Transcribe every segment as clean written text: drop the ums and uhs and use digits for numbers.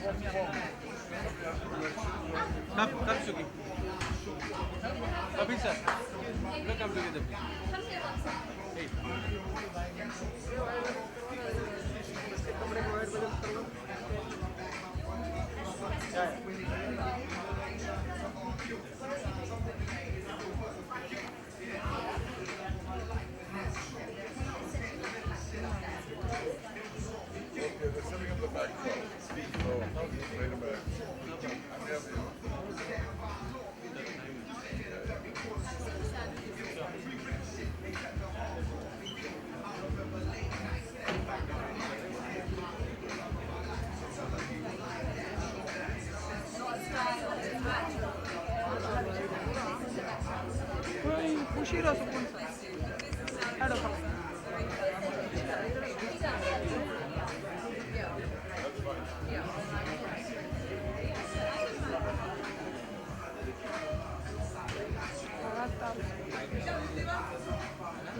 Come, Suki. Kabir sir, come together. Hey. They're setting up the back club. So, wait a minute. I'm here for you.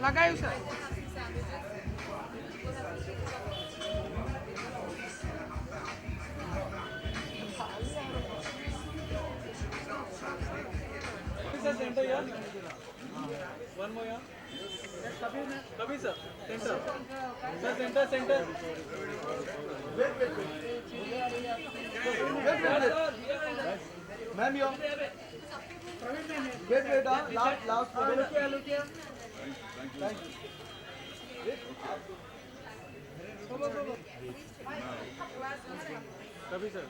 लगायो sir Center here. One more here. Kabir sir, center. Sir, center. Ma'am yo wait last Thank you. Kabir sir.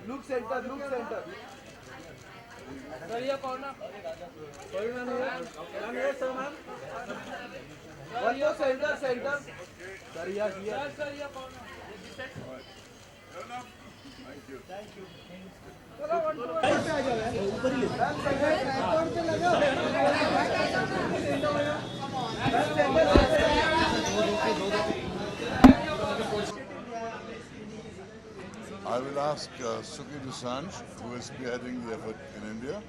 Look centre Sir, here corner. Sorry, ma'am. Ma'am, here, sir, ma'am. One more centre sir here Sir, here corner. Thank you. I will ask Shivdasani, who is spearheading the effort in India,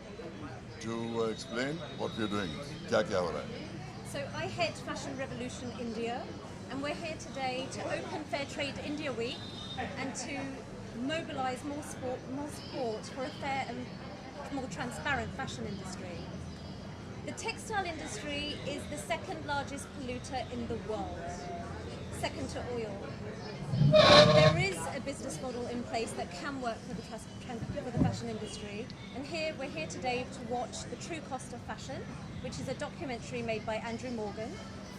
to explain what we are doing. क्या हो रहा है? So I head Fashion Revolution India, and we're here today to open Fair Trade India Week and to mobilise more support for a fair and more transparent fashion industry. The textile industry is the second largest polluter in the world, second to oil. There is a business model in place that can work for the fashion industry, and we're here today to watch The True Cost of Fashion, which is a documentary made by Andrew Morgan,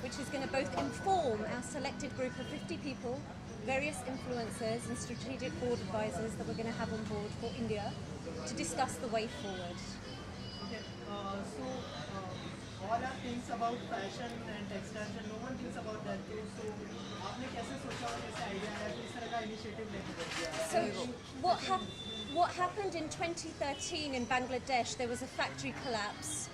which is going to both inform our selected group of 50 people, various influencers and strategic board advisors that we're going to have on board for India to discuss the way forward. All are things about fashion and textiles and no one thinks about that too. So आपने कैसे सोचा और कैसे idea आया कि इस तरह का इनिशिएटिव लेके So what happened in 2013 in Bangladesh, there was a factory collapse,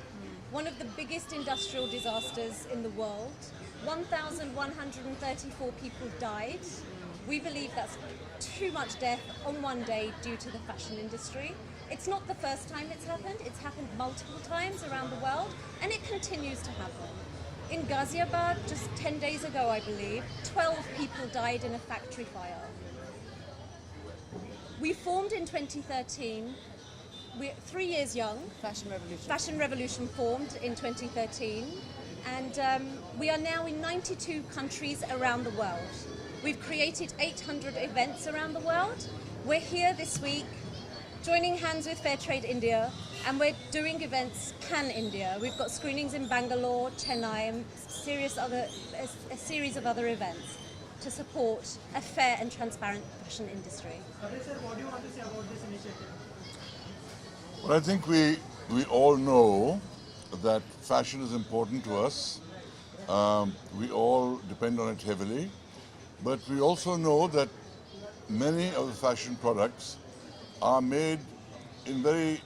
one of the biggest industrial disasters in the world. 1,134 people died. We believe that's too much death on one day due to the fashion industry. It's not the first time it's happened multiple times around the world, and it continues to happen. In Ghaziabad, just 10 days ago, I believe, 12 people died in a factory fire. We formed in 2013, we're 3 years young. Fashion Revolution formed in 2013, and we are now in 92 countries around the world. We've created 800 events around the world. We're here this week joining hands with Fair Trade India, and we're doing events pan-India. We've got screenings in Bangalore, Chennai, and a series of other events to support a fair and transparent fashion industry. Kabir sir, what do you want to say about this initiative? Well, I think we all know that fashion is important to us. We all depend on it heavily. But we also know that many of the fashion products are made in very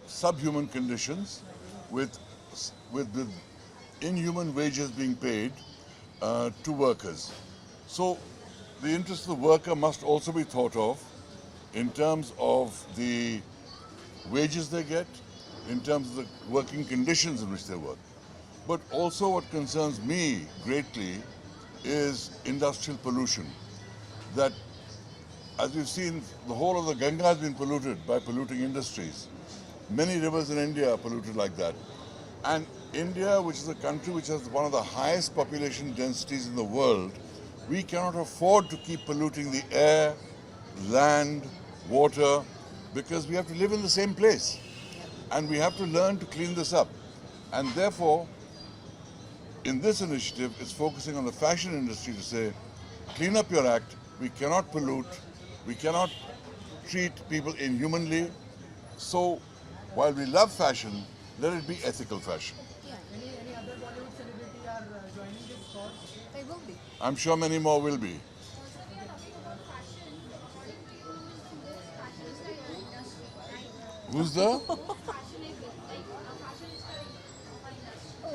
subhuman conditions with inhuman wages being paid to workers. So the interest of the worker must also be thought of in terms of the wages they get, in terms of the working conditions in which they work. But also what concerns me greatly is industrial pollution. that, as we've seen, the whole of the Ganga has been polluted by polluting industries. Many rivers in India are polluted like that. And India, which is a country which has one of the highest population densities in the world, we cannot afford to keep polluting the air, land, water, because we have to live in the same place. And we have to learn to clean this up. And therefore, in this initiative, it's focusing on the fashion industry to say, clean up your act, we cannot pollute, we cannot treat people inhumanly. So, while we love fashion, let it be ethical fashion. Any other Bollywood celebrity are joining this cause? They will be. I'm sure many more will be. Who's the?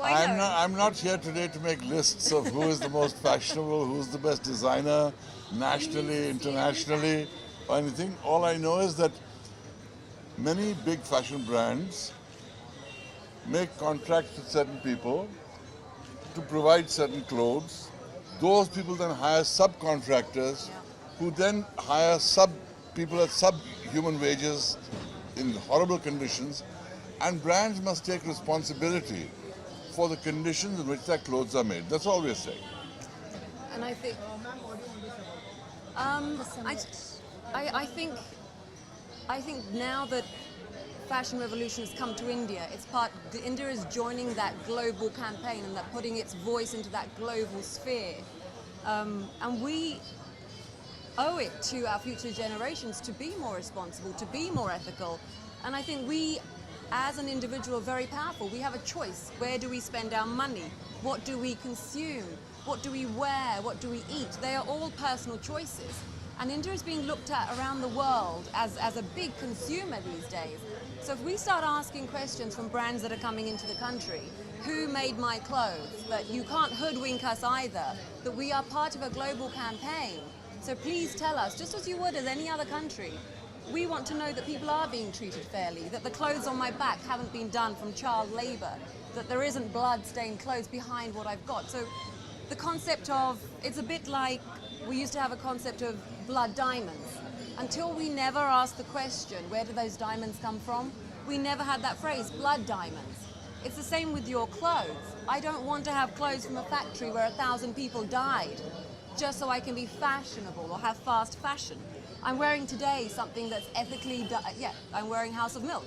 I'm not here today to make lists of who is the most fashionable, who's the best designer, nationally, internationally, or anything. All I know is that many big fashion brands make contracts with certain people to provide certain clothes. Those people then hire subcontractors who then hire people at subhuman wages in horrible conditions, and brands must take responsibility for the conditions in which their clothes are made. That's all we're saying. And I think, I think now that fashion revolution has come to India, India is joining that global campaign and that putting its voice into that global sphere. And we owe it to our future generations to be more responsible, to be more ethical. And I think we, as an individual, are very powerful. We have a choice. Where do we spend our money? What do we consume? What do we wear? What do we eat? They are all personal choices. And India is being looked at around the world as a big consumer these days. So if we start asking questions from brands that are coming into the country, who made my clothes? But you can't hoodwink us either, that we are part of a global campaign. So please tell us, just as you would as any other country, we want to know that people are being treated fairly, that the clothes on my back haven't been done from child labour, that there isn't blood-stained clothes behind what I've got. So the concept of, it's a bit like, we used to have a concept of blood diamonds. Until we never asked the question, where do those diamonds come from? We never had that phrase, blood diamonds. It's the same with your clothes. I don't want to have clothes from a factory where 1,000 people died just so I can be fashionable or have fast fashion. I'm wearing today something that's ethically, I'm wearing House of Milk.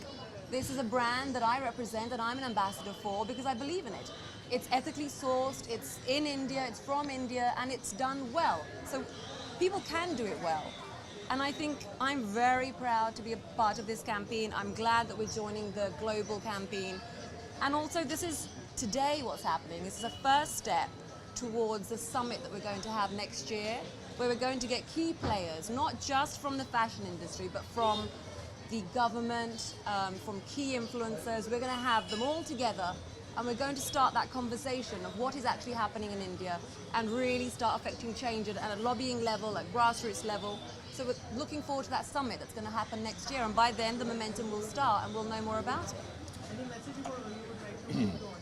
This is a brand that I represent and I'm an ambassador for because I believe in it. It's ethically sourced, it's in India, it's from India, and it's done well. So people can do it well. And I think I'm very proud to be a part of this campaign. I'm glad that we're joining the global campaign. And also this is today what's happening. This is a first step towards the summit that we're going to have next year, where we're going to get key players, not just from the fashion industry, but from the government, from key influencers. We're going to have them all together, and we're going to start that conversation of what is actually happening in India and really start affecting change at a lobbying level, at grassroots level. So we're looking forward to that summit that's going to happen next year, and by then the momentum will start and we'll know more about it. Any message you would like to give to the audience?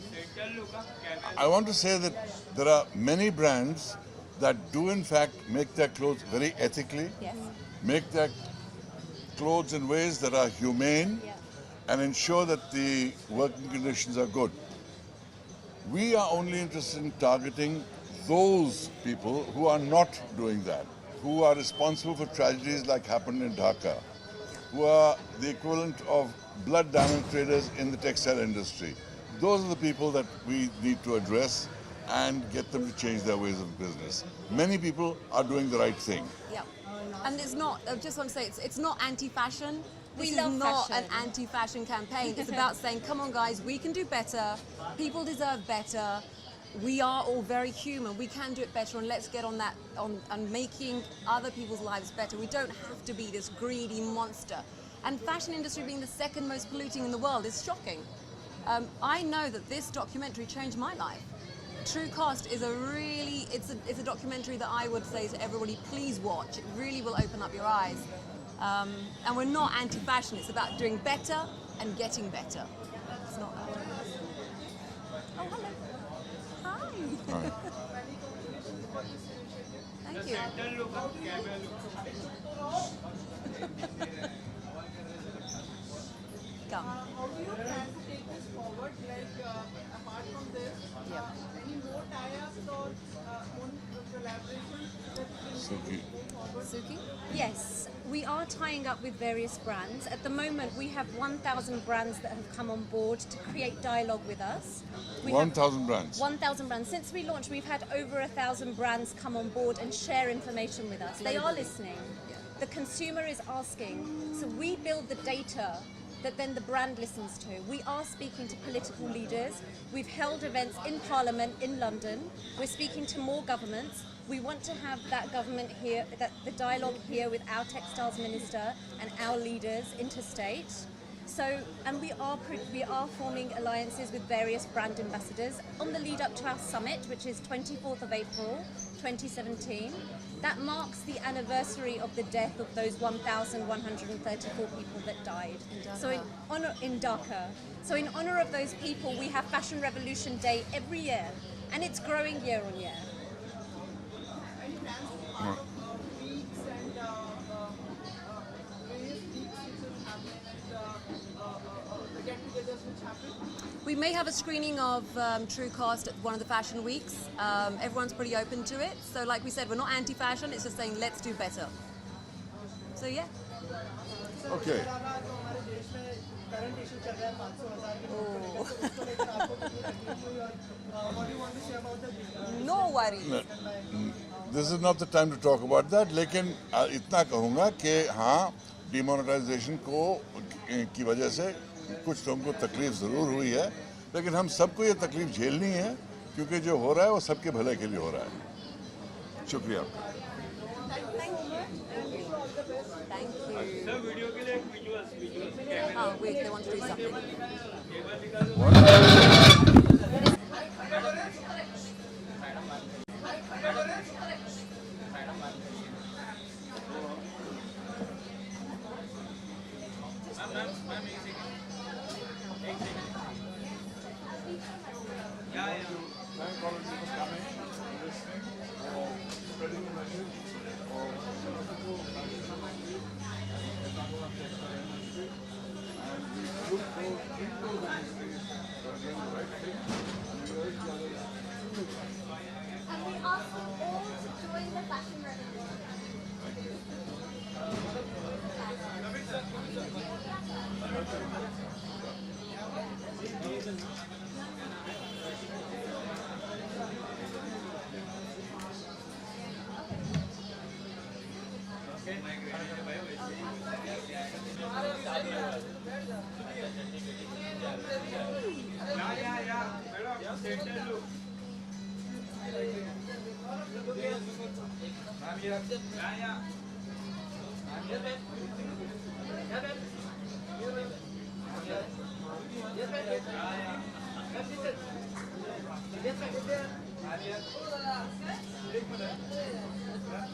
I want to say that there are many brands that do in fact make their clothes very ethically, Yes. make their clothes in ways that are humane, and ensure that the working conditions are good. We are only interested in targeting those people who are not doing that, who are responsible for tragedies like happened in Dhaka, who are the equivalent of blood diamond traders in the textile industry. Those are the people that we need to address and get them to change their ways of business. Many people are doing the right thing. Yeah. And it's not, I just want to say, it's not anti-fashion. This is love not fashion. an anti-fashion campaign. It's about saying, come on guys, we can do better. People deserve better. We are all very human. We can do it better, and let's get on that, on making other people's lives better. We don't have to be this greedy monster. And fashion industry being the second most polluting in the world is shocking. I know that this documentary changed my life. True Cost is it's a documentary that I would say to everybody, please watch. It really will open up your eyes. And we're not anti-fashion. It's about doing better and getting better. It's not that. Oh, hello. Hi. All right. Thank Thank you. Come. How do you plan to take this forward? Like, apart from this, any more tie-ups or own collaborations that you can move forward? Suki? Yes, we are tying up with various brands. At the moment, we have 1,000 brands that have come on board to create dialogue with us. 1,000 brands. 1,000 brands. Since we launched, we've had over 1,000 brands come on board and share information with us. They are listening. The consumer is asking. So we build the data that then the brand listens to. We are speaking to political leaders. We've held events in Parliament in London. We're speaking to more governments. We want to have that government here, that the dialogue here with our textiles minister and our leaders interstate. So, and we are forming alliances with various brand ambassadors on the lead up to our summit, which is 24th of April 2017. That marks the anniversary of the death of those 1,134 people that died. So in Dhaka. So in honor of those people, we have Fashion Revolution Day every year, and it's growing year on year. Any plans to be part of weeks and various weeks which will happen and the get-togethers which happen? We may have a screening of TrueCost at one of the fashion weeks. Everyone's pretty open to it. So like we said, we're not anti-fashion, it's just saying let's do better. So yeah. Okay. जो हमारे देश में current issue चल रहा है 500,000 के note को लेकर, तो उसको लेकर आपको कितनी तकलीफ हुई और what do you want to say about the No worries. This is not the time to talk about that. लेकिन इतना कहूँगा कि हाँ, डिमोनेटाइजेशन की वजह से कुछ लोगों को तकलीफ ज़रूर हुई है, लेकिन हम सबको ये तकलीफ झेलनी है, क्योंकि जो हो रहा है वो सबके भले के लिए हो रहा है. शुक्रिया. Thank you. Oh, wait, they want to do something. Thank all of you for coming, listening, or spreading the message, or multiple and we look for people in the industries that are doing the right thing, and we urge the others to do that. And we ask you all to join the fashion revolution.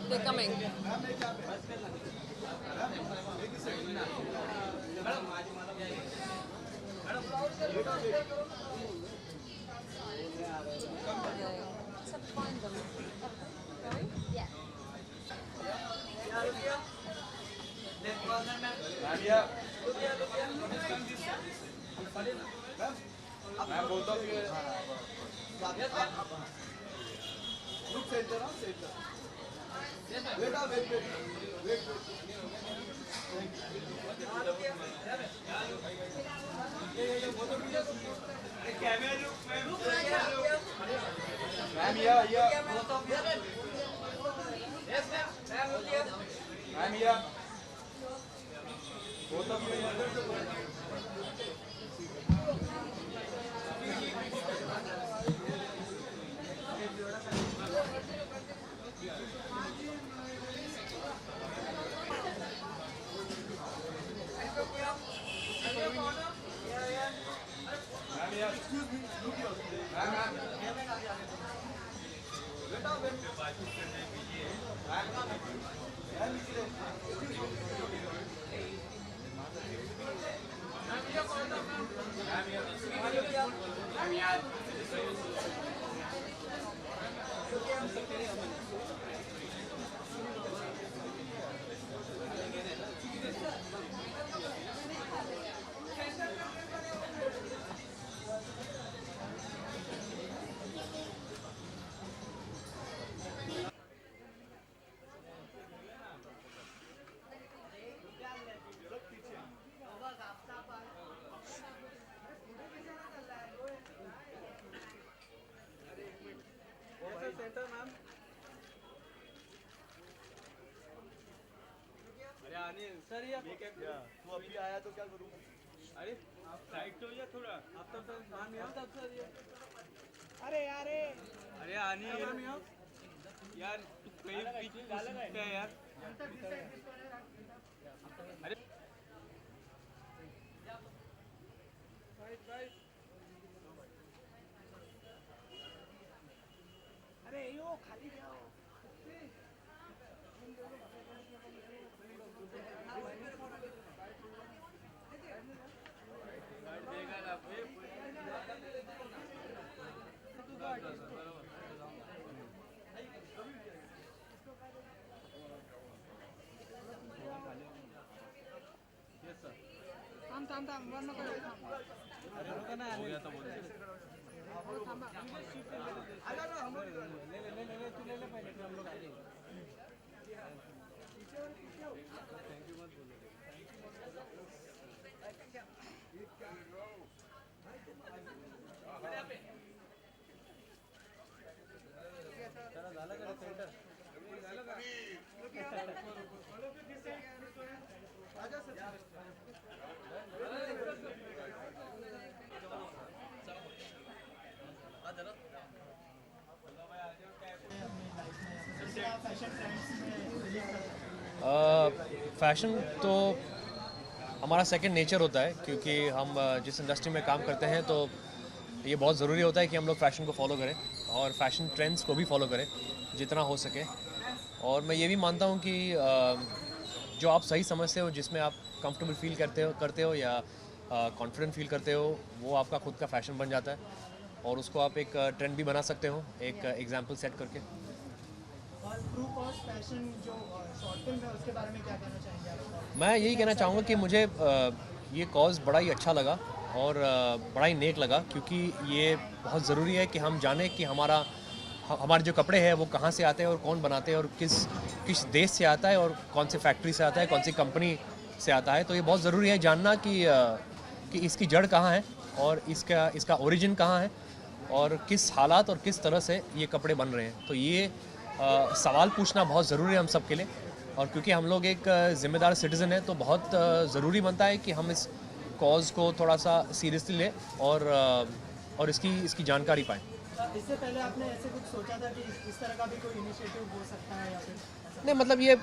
They're coming. Just have to find them. Yeah. Look center, huh? Center. Wait, wait. Ma'am, here. Both of you. Yes, ma'am. Ma'am, look here. Ma'am, here. Both of you here. Excuse me, look here. Ma'am. Sir ये तू अभी आया तो क्या करूँ? अरे side तो या थोड़ा आफ्ताब सर मान में आफ्ताब सर ये अरे यार अरे आनी यार तू कहीं पीछे डाला है यार अरे अरे यो खाली जाओ. हो गया था बोलते ले तू ले पहले हम लोग आएंगे थैंक यू मत बोलो चला झालं का सेंटर झालं का फैशन तो हमारा सेकंड नेचर होता है क्योंकि हम जिस इंडस्ट्री में काम करते हैं तो ये बहुत ज़रूरी होता है कि हम लोग फ़ैशन को फॉलो करें और फैशन ट्रेंड्स को भी फॉलो करें जितना हो सके। और मैं ये भी मानता हूँ कि जो आप सही समझते हो, जिसमें आप कंफर्टेबल फील करते हो या कॉन्फिडेंट फील करते हो, वो आपका खुद का फ़ैशन बन जाता है और उसको आप एक ट्रेंड भी बना सकते हो एक एग्जाम्पल सेट करके। और ट्रू कॉस्ट फैशन जो शॉर्ट फिल्म है उसके बारे में क्या कहना चाहेंगे आप? मैं यही कहना चाहूँगा कि मुझे ये कॉज़ बड़ा ही अच्छा लगा और बड़ा ही नेक लगा क्योंकि ये बहुत ज़रूरी है कि हम जानें कि हमारे जो कपड़े हैं वो कहाँ से आते हैं और कौन बनाते हैं और किस देश से आता है और कौन सी फैक्ट्री से आता है, कौन सी कंपनी से आता है। तो ये बहुत ज़रूरी है जानना कि इसकी जड़ कहाँ है और इसका ओरिजिन कहाँ है और किस हालात और किस तरह से ये कपड़े बन रहे हैं। तो ये सवाल पूछना बहुत ज़रूरी है हम सब के लिए और क्योंकि हम लोग एक ज़िम्मेदार सिटीज़न है तो बहुत ज़रूरी बनता है कि हम इस कॉज़ को थोड़ा सा सीरियसली लें और इसकी जानकारी पाएँ। इससे पहले आपने ऐसे कुछ सोचा था कि इस तरह का भी कोई इनिशिएटिव हो सकता है या फिर? नहीं, मतलब ये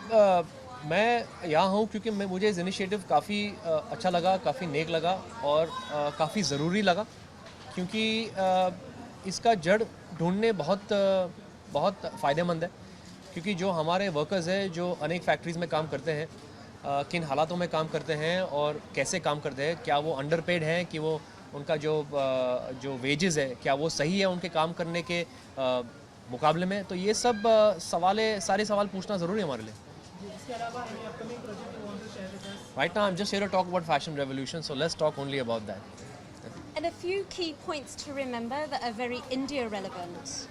मैं यहाँ हूँ क्योंकि मुझे इस इनिशिएटिव काफ़ी अच्छा लगा, काफ़ी नेक लगा और काफ़ी ज़रूरी लगा क्योंकि इसका जड़ ढूंढने बहुत फ़ायदेमंद है क्योंकि जो हमारे वर्कर्स हैं जो अनेक फैक्ट्रीज़ में काम करते हैं, किन हालातों में काम करते हैं और कैसे काम करते हैं, क्या वो अंडरपेड हैं कि वो उनका जो वेजेस है क्या वो सही है उनके काम करने के मुकाबले में। तो ये सब सारे सवाल पूछना ज़रूरी है हमारे लिए। इसके अलावा any upcoming project you want to share with us? Right now I'm just here to talk about fashion revolution, so let's talk only about that. And a few key points to remember that are very India relevant.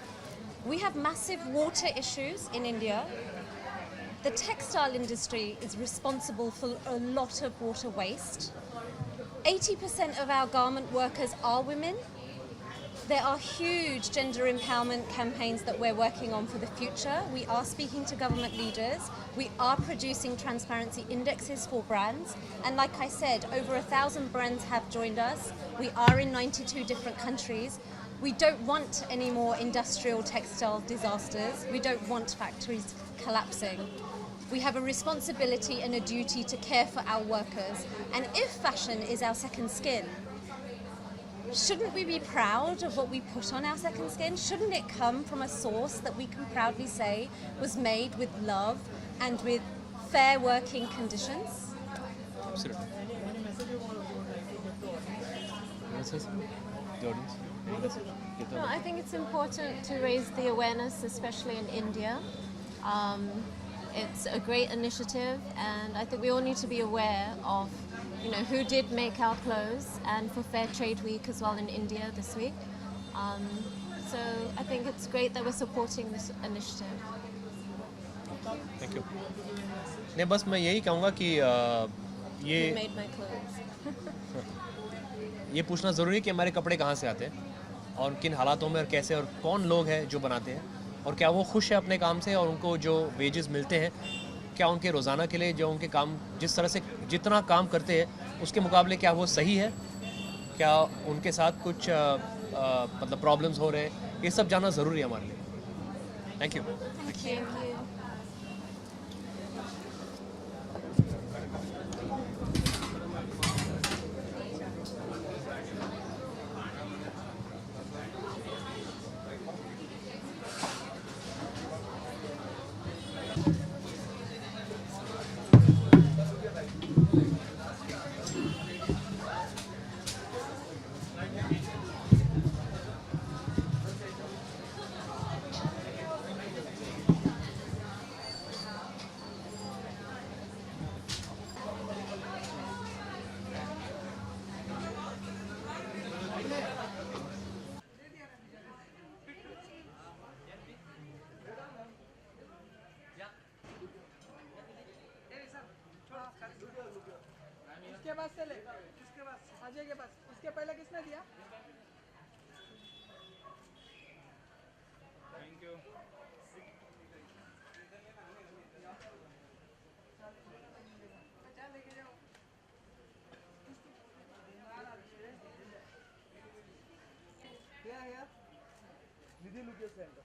We have massive water issues in India. The textile industry is responsible for a lot of water waste. 80% of our garment workers are women. There are huge gender empowerment campaigns that we're working on for the future. We are speaking to government leaders. We are producing transparency indexes for brands. And like I said, over 1,000 brands have joined us. We are in 92 different countries. We don't want any more industrial textile disasters. We don't want factories collapsing. We have a responsibility and a duty to care for our workers. And if fashion is our second skin, shouldn't we be proud of what we put on our second skin? Shouldn't it come from a source that we can proudly say was made with love and with fair working conditions? Absolutely. Any message you would like to give to audience? The audience? No, I think it's important to raise the awareness, especially in India. It's a great initiative, and I think we all need to be aware of, who did make our clothes, and for Fair Trade Week as well in India this week. So I think it's great that we're supporting this initiative. Thank you. नहीं, बस मैं यही कहूँगा कि You made my clothes. ये पूछना ज़रूरी है कि हमारे कपड़े कहाँ से आते हैं और किन हालातों में और कैसे और कौन लोग हैं जो बनाते हैं और क्या वो खुश है अपने काम से और उनको जो वेजेस मिलते हैं क्या उनके रोज़ाना के लिए जो उनके काम जिस तरह से जितना काम करते हैं उसके मुकाबले क्या वो सही है, क्या उनके साथ कुछ मतलब प्रॉब्लम्स हो रहे हैं, ये सब जानना ज़रूरी है हमारे लिए। Thank you. Thank you. उसके बाद से ले, उसके बाद अजय के पास, उसके पहले किसने दिया? Thank you. Here, here. Nidhi Lucas Center.